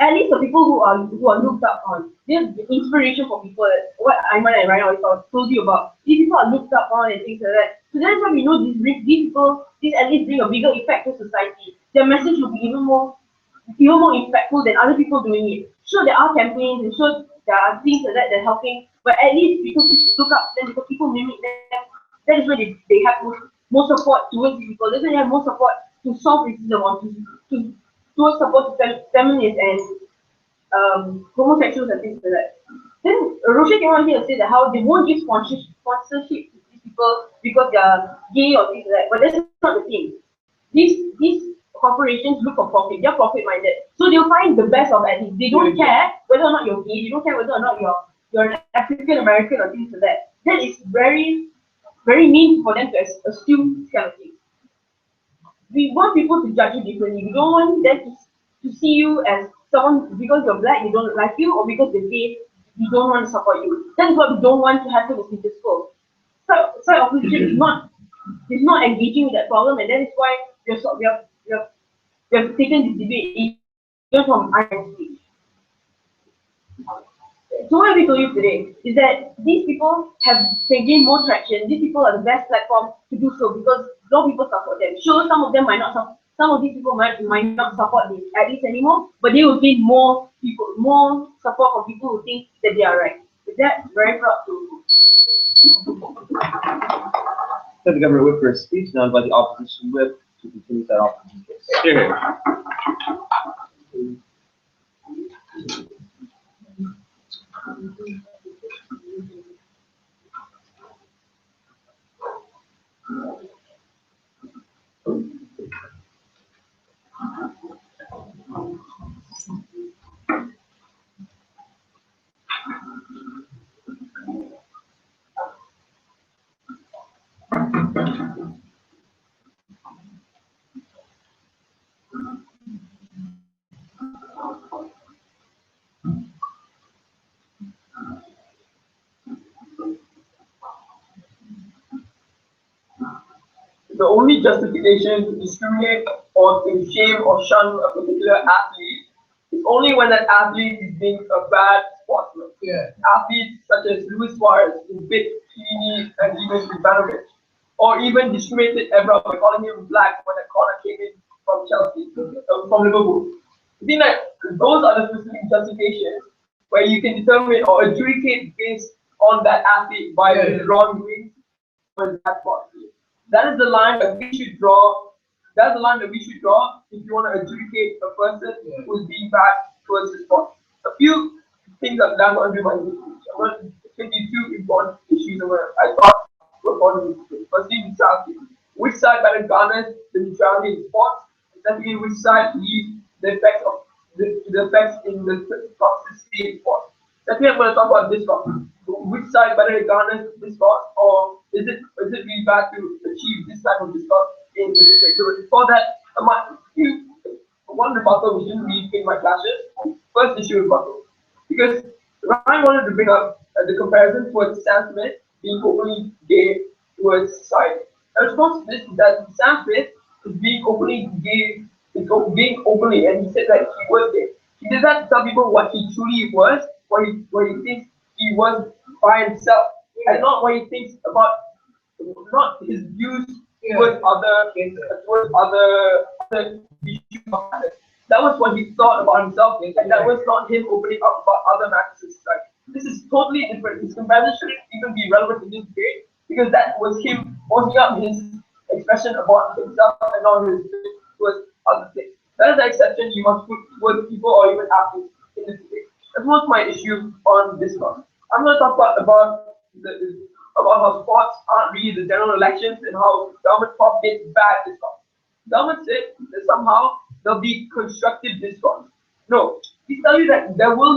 Athletes are people who are looked up on. They're the inspiration for people. What Aiman and Ryan told you about. These people are looked up on and things like that. So that's why we know these athletes bring a bigger effect to society. Their message will be even more impactful than other people doing it. Sure, there are campaigns and sure there are things like that are helping, but at least because people look up them, because people mimic them, that is where they have more support towards these people. That's why they have more support to solve racism or towards support to feminists and homosexuals and things like that. Then Roshan came on here and said that how they won't give sponsorship to these people because they are gay or things like that. But that's not the thing. These corporations look for profit. They're profit minded. So they'll find the best of athletes. They don't care whether or not you're gay. They don't care whether or not you're an African American or things like that. That is very, very mean for them to assume this kind of thing. We want people to judge you differently. We don't want them to see you as someone because you're black, they don't like you, or because they're gay, we don't want to support you. That is what we don't want to happen in Interschool. Side opposition is not engaging with that problem, and that is why we have taken this debate even from ISP. So what we told you today is that these people can gain more traction. These people are the best platform to do so because a lot of people support them. Sure, some of them might not support. Some of these people might not support the athletes anymore, but they will gain more support from people who think that they are right. With that, very proud to. So the governor whip for a speech, now by the opposition whip to continue that opposition case. Here. The only justification to discriminate or to shame or shun a particular athlete is only when that athlete is being a bad sportsman. Yeah. Athletes such as Luis Suarez, who bit Chiellini and even Ivanovic, or even discriminated Evra by calling him black when a corner came in from Chelsea, from Liverpool. I think that those are the specific justifications where you can determine or adjudicate based on that athlete by the wrongdoing for that sport. That is the line that we should draw. That's the line that we should draw if you want to adjudicate a person who's being bad towards the sport. A few things that I'm going to do my research. I'm going to give you two important issues where I thought were important. Firstly, neutrality. Which side better garners the neutrality in sports? Secondly, which side leads the effects of the effects in the toxicity in sports? Secondly, I'm going to talk about discourse. Which side better garners discourse, or is it really bad to achieve this type of discourse in this debate? So before that, one rebuttal we shouldn't be in my classes. First issue rebuttal, because I wanted to bring up the comparison towards Sam Smith being openly gay towards society. The response to this is that Sam Smith is being openly gay, being openly, and he said that he was gay. He did that to tell people what he truly was, what he thinks he was by himself, and not what he thinks about, not his views towards other issues of matters. That was what he thought about himself, and that was not him opening up about other matters in society. This is totally different. His comparison shouldn't even be relevant in this debate because that was him opening up his expression about himself and not his towards other things. That is the exception you must put towards people or even athletes in this debate. That was my issue on this one. I'm going to talk about how sports aren't really the general elections and how government propagates bad discourse. Government said that somehow there'll be constructive discourse. No, we tell you that there will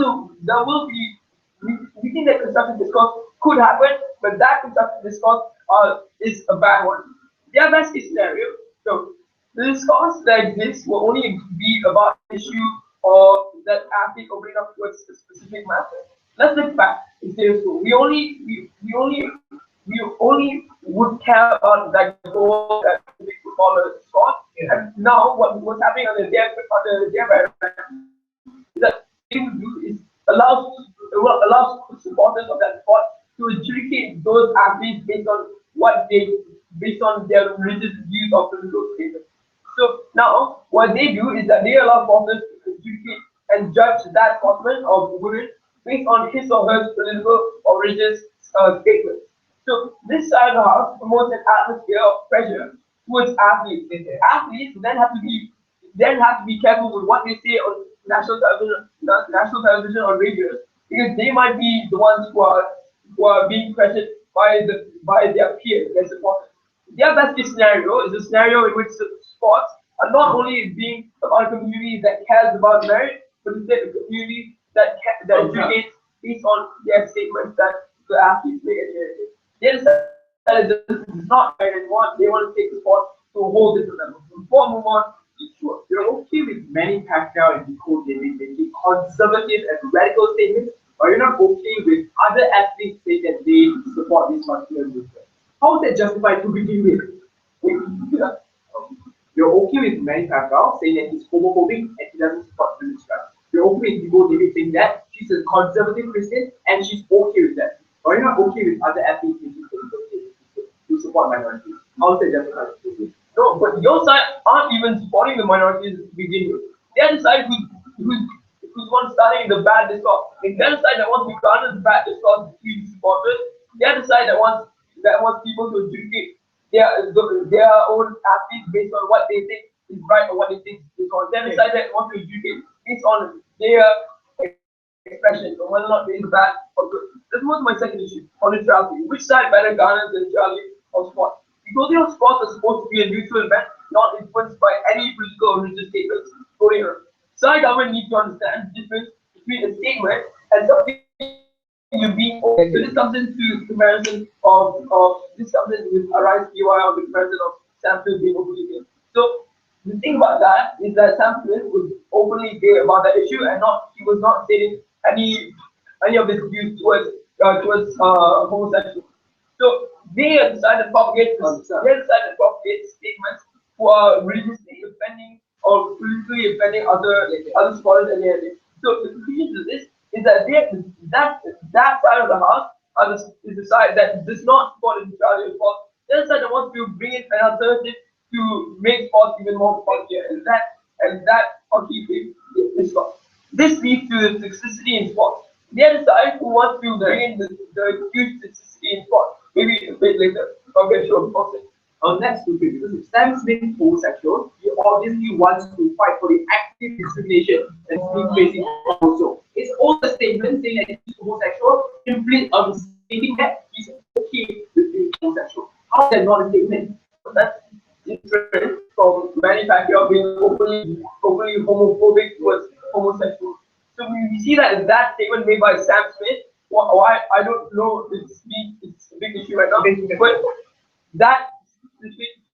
be. We think that constructive discourse could happen, but that constructive discourse is a bad one. Their best case scenario. So the discourse that exists will only be about issue or that athlete opening up towards a specific matter. Let's look back in Interschool. We only would care about that goal that big footballer scored. And now what's happening on the day is that they would do is allows supporters of that sport to adjudicate those athletes based on their religious views of political statement. So now what they do is that they allow sporters to adjudicate and judge that sportsman or woman based on his or her political or religious statements. So this side of the house promotes an atmosphere of pressure towards athletes. Athletes then have to be careful with what they say on national television or radio, because they might be the ones who are being pressured by their peers, their supporters. Their best case scenario is a scenario in which sports are not only being about a community that cares about merit, but instead a community that educates based on their statements that the athletes make at the end. They understand that this is not right anymore. They want to take the sport to a whole different level. Before I move on, You're okay with many Pacquiao and Nicole David making conservative and radical statements, or you're not okay with other athletes saying that they support this particular movement. How is that justified to begin with? You're okay with Manny Pacquiao saying that he's homophobic and he doesn't support women's rights. You're okay with Hugo David saying that she's a conservative Christian and she's okay with that. Or you're not okay with other athletes who support minorities. How is that justified? No, but your side aren't even supporting the minorities to begin with. They're the side who's one starting the bad discourse. Like, they're the side that wants to garner the bad discourse between supporters. They're the side that wants people to adjudicate their own athletes based on what they think is right or what they think is wrong. They're the side that wants to adjudicate based on their expression or whether or not they is bad or good. That's most of my second issue on neutrality. Which side better garners the neutrality of sport? Equality of sports are supposed to be a neutral event, not influenced by any political or religious statements going around. So our government needs to understand the difference between a statement and something you being. So this comes into comparison of this comes in with Arise PY or the comparison of Sam Smith being openly gay. So the thing about that is that Sam Smith was openly gay about that issue and he was not stating any of his views towards homosexual. So they are the side that propagate statements who are religiously offending or politically offending other scholars and their. So the conclusion to this is that that side of the house is the side that does not support the neutrality of sports. The other side that wants to bring in an alternative to make sports even more popular, and that ultimately is sports. This leads to the toxicity in sports. The other side who wants to bring in the huge toxicity in sports. Maybe a bit later. Okay, sure. Okay. That's stupid because if Sam Smith is homosexual, he obviously wants to fight for the active discrimination that's being facing also. It's all a statement saying that he's homosexual, simply stating that he's okay with being homosexual. How is that not a statement? That's different from Manny Pacquiao being openly homophobic towards homosexuals. So we see that statement made by Sam Smith. Why I don't know. It's a big issue right now. But that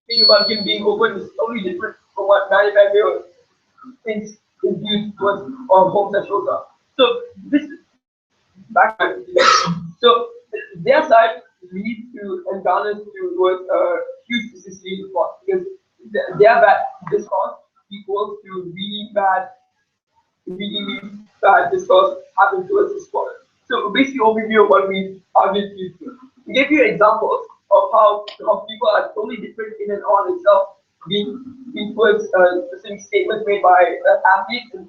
thing about him being open is totally different from what Manny Pacquiao thinks his views towards homosexuals are. So this is back. So their side leads to and garners towards huge toxicity in sports because their bad discourse equals to really bad discourse happening towards the sport. So basically overview of what we argued to. We gave you examples of how people are totally different in and on itself, being towards specific statements made by athletes and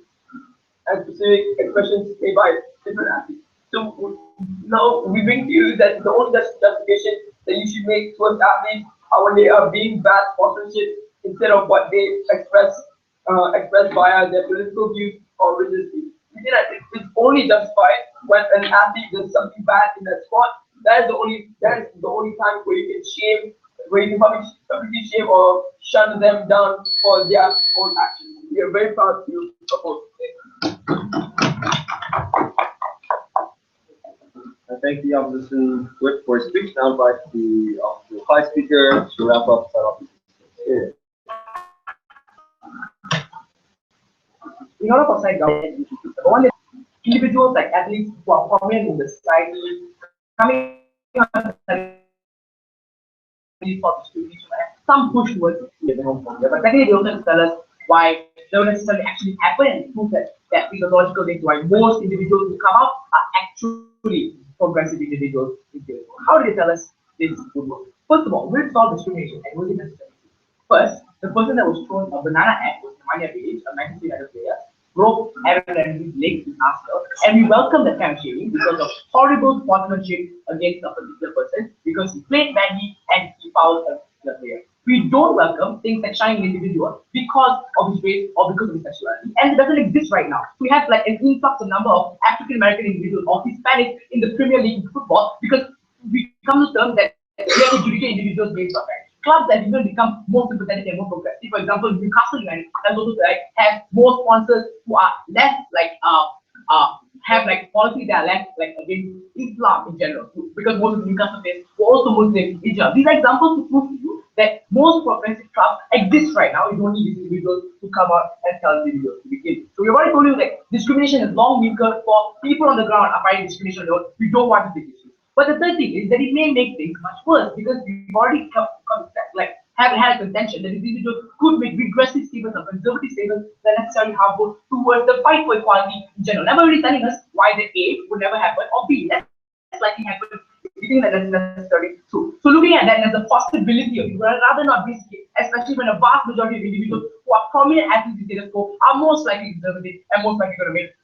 specific expressions made by different athletes. So now we bring to you that the only justification that you should make towards athletes are when they are being bad sportsmanship instead of what they express via their political views or religious views. We say that it's only justified when an athlete does something bad in that sport. That is the only time where you can publicly shame or shun them down for their own actions. We are very proud to support it. I thank the opposition whip for his speech. Now invite the high speaker to wrap up. In order for side government, one is individuals like athletes who are prominent in the society coming on for discrimination, some push towards homophobia. But secondly, they also tell us why it don't necessarily actually happen and prove that physiological things why most individuals who come out are actually progressive individuals. How do they tell us this would work? First of all, we'll solve discrimination and was it necessary? First, the person that was thrown a banana at was Nemanja Bilic, a Manchester United player, broke Aaron Ramsey's leg in Arsenal, and we welcome that kind of shaming because of horrible sportsmanship against a particular person because he played badly and he fouled a particular player. We don't welcome things like shaming an individual because of his race or because of his sexuality, and it doesn't exist right now. We have like an influx of number of African American individuals or Hispanics in the Premier League football because we come to terms that we have to adjudicate individuals based on that. Clubs that even become more sympathetic and more progressive. For example, Newcastle United has also have more sponsors who are less have like policies that are left like against Islam in general, because most of the Newcastle players were also Muslim in general. These are examples to prove to you that most progressive clubs exist right now. You don't need these individuals to come out and tell individuals to begin. So we've already told you that discrimination is long been for people on the ground are fighting discrimination alone. We don't want to take issues. But the third thing is that it may make things much worse, because we've already have had a contention that individuals could make regressive statements or conservative statements that necessarily harmful towards the fight for equality in general. Never really telling us why the A would never happen, or B that's likely happen. We think that that's necessarily true. So looking at that as a possibility of it, we'd rather not risk it, especially when a vast majority of individuals who are prominent athletes in status quo are most likely conservative and most likely going to make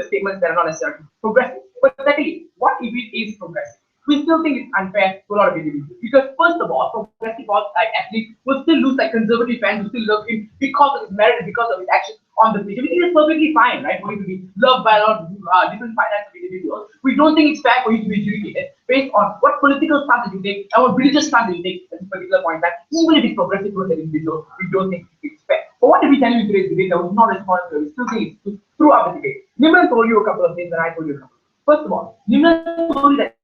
statements that are not necessarily progressive. But secondly, what if it is progressive? We still think it's unfair to a lot of individuals, because first of all, progressive athletes will still lose like conservative fans who still love him because of his merit and because of his actions on the pitch. We think it's perfectly fine, right, for you to be loved by a lot of different finance of individuals. We don't think it's fair for you to be adjudicated based on what political stance you take and what religious stance you take at this particular point in time. Even if it's progressive towards an individual, we don't think it's fair. But what did we tell you in today's debate that was not responsible? We still think it's throughout the debate. Nimran told you a couple of things and I told you a couple. First of all, Nimran told you that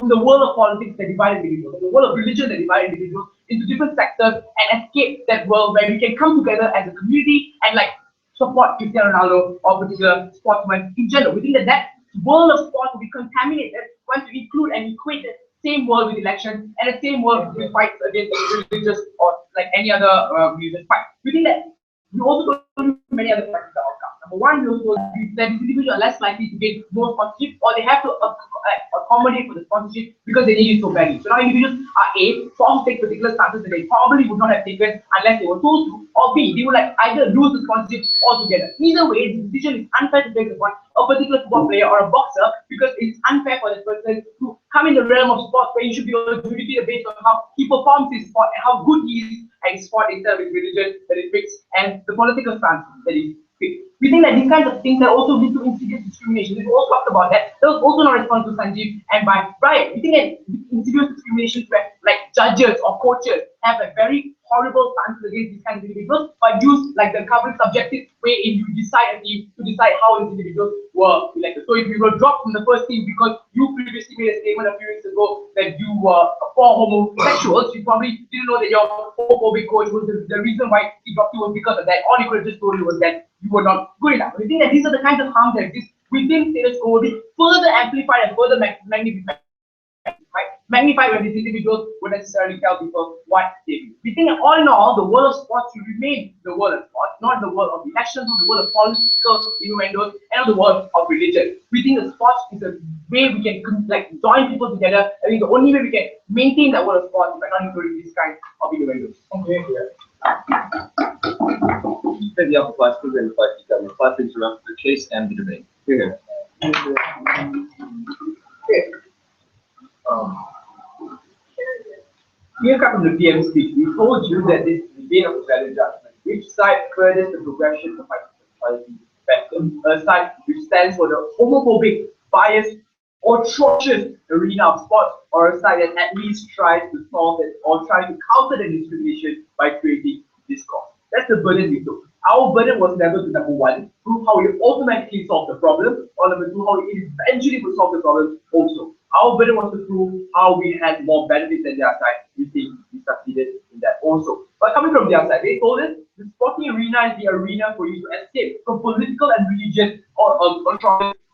in the world of politics that divide individuals, in the world of religion that divide individuals into different sectors, and escape that world where we can come together as a community and like support Cristiano Ronaldo or particular sportsmen in general. We think that that world of sport will be contaminated once we include and equate the same world with elections and the same world with fights against religious or like any other religious fight. We think that we also don't many other practical outcomes. Number one, we also that individuals are less likely to get more sponsorship, or they have to accommodate for the sponsorship because they need it so badly. So now individuals are A, forced to take particular stances that they probably would not have taken unless they were told to, or B, they would like either lose the sponsorship altogether. Either way, the decision is unfair to take upon a particular football player or a boxer, because it's unfair for this person to come in the realm of sports where you should be adjudicated based on how he performs his sport and how good he is at his sport instead of his religion that he picks and the political stance that he picks. We think that these kinds of things that also lead to insidious discrimination. We also talked about that. There was also no response to Sanjeev and by Brian. We think that insidious discrimination where like judges or coaches have a very horrible stances against these kinds of individuals, but use like the covered subjective way in you decide a team to decide how these individuals were elected. So if you were dropped from the first team because you previously made a statement a few weeks ago that you were for homosexuals, you probably didn't know that your homophobic coach was the reason why he dropped you was because of that. All he could have just told you was that you were not good enough. We think that these are the kinds of harms that exist within status quo will be further amplified and further magnified. Magnified when these individuals would necessarily tell people what they do. We think that all in all, the world of sports should remain the world of sports, not the world of elections, not the world of political innuendos, and not the world of religion. We think that sports is a way we can like join people together. I think the only way we can maintain that world of sports is by not including these kinds of innuendos. Okay. The upper classes and the class interrupt the case and the debate. Here. Okay. Here comes the PM speech. We told you that this debate of value judgment, which side furthers the progression of equality spectrum, a side which stands for the homophobic, biased, or atrocious arena of sports, or a side that at least tries to solve it or tries to counter the discrimination by creating discourse. That's the burden we took. Our burden was never to number one, prove how we automatically solve the problem, or number two, how we eventually would solve the problem also. Our burden was to prove how we had more benefits than their side. We think we succeeded in that also. But coming from their side, they told us the sporting arena is the arena for you to escape from political and religious or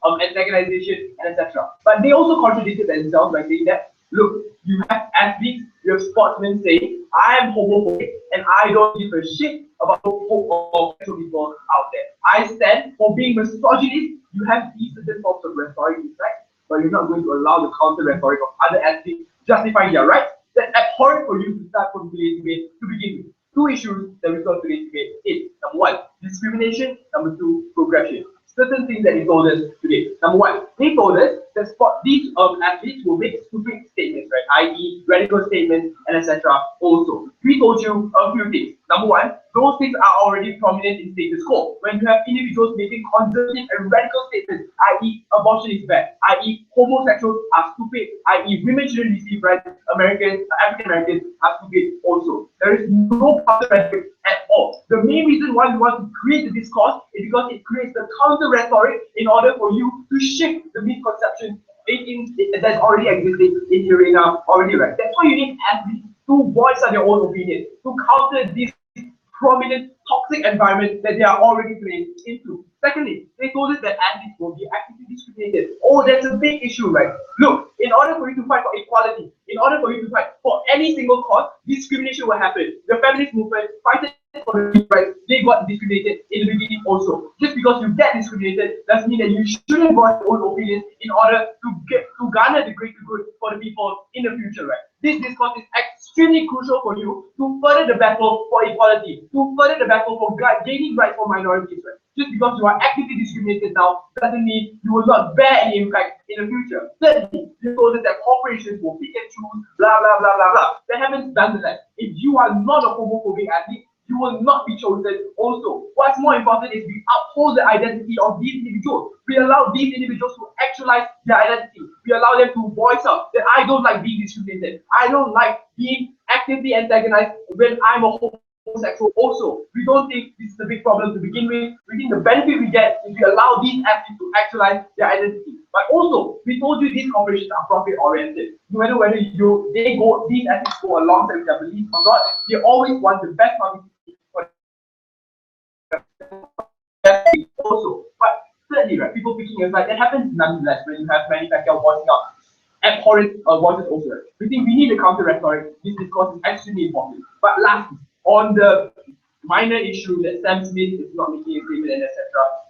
antagonization and etc. But they also contradicted themselves by saying that, look, you have athletes, you have sportsmen saying, I am homophobic and I don't give a shit about homosexual people out there. I stand for being misogynist. You have these certain forms of rhetoric, right? But you're not going to allow the counter rhetoric of other athletes justifying their rights. That's abhorrent for you to start from today's debate to begin with. Two issues that we saw today's debate is number one, discrimination, number two, progression. Certain things that he told us today. Number one, he told us that these athletes will make stupid statements, right? I.e., radical statements and etc. Also, we told you a few things. Number one, those things are already prominent in status quo. When you have individuals making conservative and radical statements, i.e., abortion is bad, i.e., homosexuals are stupid, i.e., women shouldn't receive rights, African Americans are stupid also. There is no counter rhetoric at all. The main reason why we want to create the discourse is because it creates the counter rhetoric in order for you to shift the misconception that's already existing in the arena already, right? That's why you need athletes to voice out their own opinion, to counter this prominent toxic environment that they are already playing into. Secondly, they told us that athletes will be actively discriminated. Oh, that's a big issue, right? Look, in order for you to fight for equality, in order for you to fight for any single cause, discrimination will happen. The feminist movement fighting for the rights, they got discriminated in the beginning also. Just because you get discriminated doesn't mean that you shouldn't voice your own opinions in order to garner the greater good for the people in the future, right? This discourse is extremely crucial for you to further the battle for equality, to further the battle for gaining rights for minorities, right? Just because you are actively discriminated now doesn't mean you will not bear any impact in the future. Thirdly, you told us that corporations will pick and choose, blah, blah, blah, blah, blah. That happens nonetheless. If you are not a homophobic athlete, you will not be chosen also. What's more important is we uphold the identity of these individuals. We allow these individuals to actualize their identity. We allow them to voice out that I don't like being discriminated. I don't like being actively antagonized when I'm a homosexual also. We don't think this is a big problem to begin with. We think the benefit we get is we allow these athletes to actualize their identity. But also, we told you these corporations are profit oriented. No matter whether these athletes go alongside with their beliefs or not, they always want the best publicity for also. But thirdly, right, people picking a side, that happens nonetheless when you have manufacturers voicing out abhorrent voices also. Right? We think we need a counter rhetoric. This discourse is extremely important. But lastly, on the minor issue that Sam Smith is not making a statement and etc.,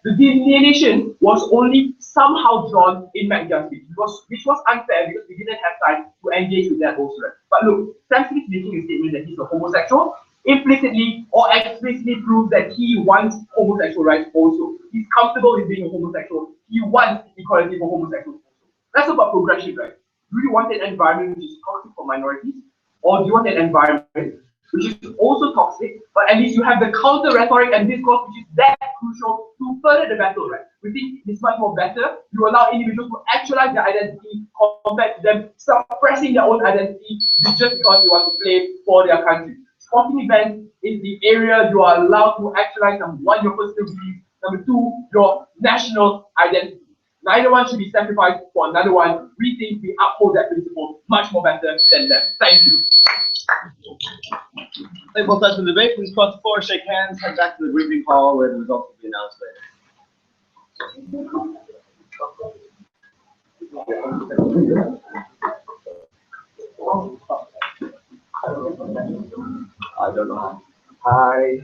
the delineation was only somehow drawn in McGuff's speech, which was unfair because we didn't have time to engage with that also. Right? But look, Sam Smith making a statement that he's a homosexual implicitly or explicitly proves that he wants homosexual rights also. He's comfortable with being a homosexual. He wants equality for homosexuals also. That's about progression, right? Do you want an environment which is toxic for minorities? Or do you want an environment which is also toxic, but at least you have the counter rhetoric and discourse which is that crucial to further the battle, right? We think it's much more better. You allow individuals to actualize their identity compared to them suppressing their own identity just because they want to play for their country. Sporting events is the area you are allowed to actualize, number one, your personal beliefs, number two, your national identity. Neither one should be sacrificed for another one. We think we uphold that principle much more better than them. Thank you. Thank both sides for the debate. Please cross the floor, shake hands, head back to the briefing hall where the results will be announced later. I don't know. Hi.